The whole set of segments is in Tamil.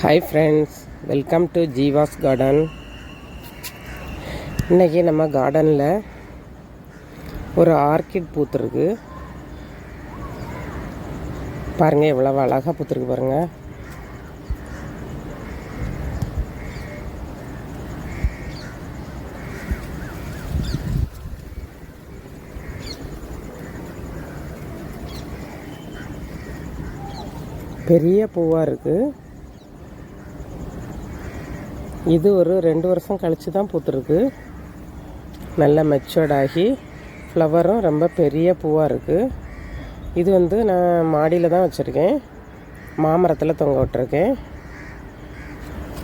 Hi friends, welcome to Jeeva's garden. இன்றைக்கி நம்ம கார்டனில் ஒரு ஆர்கிட் பூத்துருக்கு. பாருங்கள், எவ்வளோ அழகாக பூத்துருக்கு பாருங்கள். பெரிய பூவாக இருக்குது. இது ஒரு 2 வருஷம் கழித்து தான் பூத்துருக்கு. நல்லா மெச்சூர்ட் ஆகி ஃப்ளவரும் ரொம்ப பெரிய பூவாக இருக்குது. இது நான் மாடியில் தான் வச்சுருக்கேன், மாமரத்தில் தொங்க விட்டுருக்கேன்.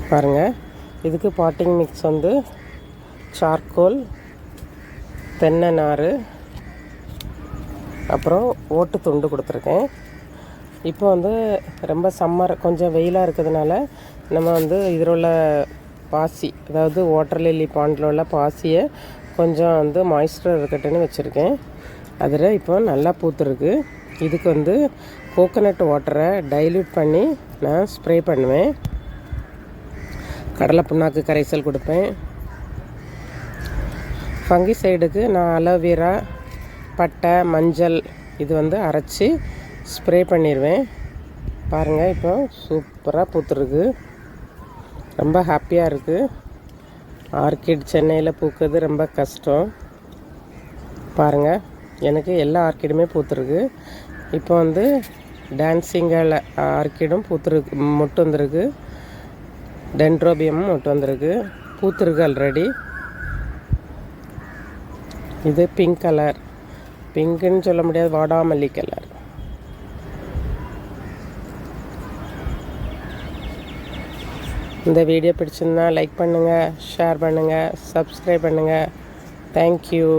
பாருங்கள், இதுக்கு பாட்டிங் மிக்ஸ் சார்கோல், தென்னை நார், அப்புறம் ஓட்டு துண்டு கொடுத்துருக்கேன். இப்போ ரொம்ப சம்மர், கொஞ்சம் வெயிலாக இருக்கிறதுனால நம்ம இதில் உள்ள பாசி, அதாவது வாட்டர் லில்லி பாண்டில் உள்ள பாசியை கொஞ்சம் மாய்ஸ்சர் இருக்கட்டுன்னு வச்சுருக்கேன். அதில் இப்போ நல்லா பூத்துருக்கு. இதுக்கு கோகோனட் வாட்டரை டைல்யூட் பண்ணி நான் ஸ்ப்ரே பண்ணுவேன். கடலை புண்ணாக்கு கரைசல் கொடுப்பேன். ஃபங்கிசைடுக்கு நான் அலோவேரா, பட்டை, மஞ்சள் இது அரைச்சி ஸ்ப்ரே பண்ணிடுவேன். பாருங்கள், இப்போ சூப்பராக பூத்துருக்கு. ரொம்ப ஹாப்பியாக இருக்குது. ஆர்கிட் சென்னையில் பூக்கிறது ரொம்ப கஷ்டம். பாருங்கள், எனக்கு எல்லா ஆர்கிடுமே பூத்துருக்கு. இப்போ டான்சிங்கல் ஆர்கிடும் பூத்துருக்கு, மொட்டு வந்திருக்கு. டென்ட்ரோபியமும் மொட்டு வந்திருக்கு, பூத்துருக்கு ஆல்ரெடி. இது பிங்க் கலர், பிங்க்குன்னு சொல்ல முடியாது, வாடாமல்லி கலர். இந்த வீடியோ பிடிச்சிருந்தா லைக் பண்ணுங்கள், ஷேர் பண்ணுங்கள், சப்ஸ்கிரைப் பண்ணுங்கள். தேங்க்யூ.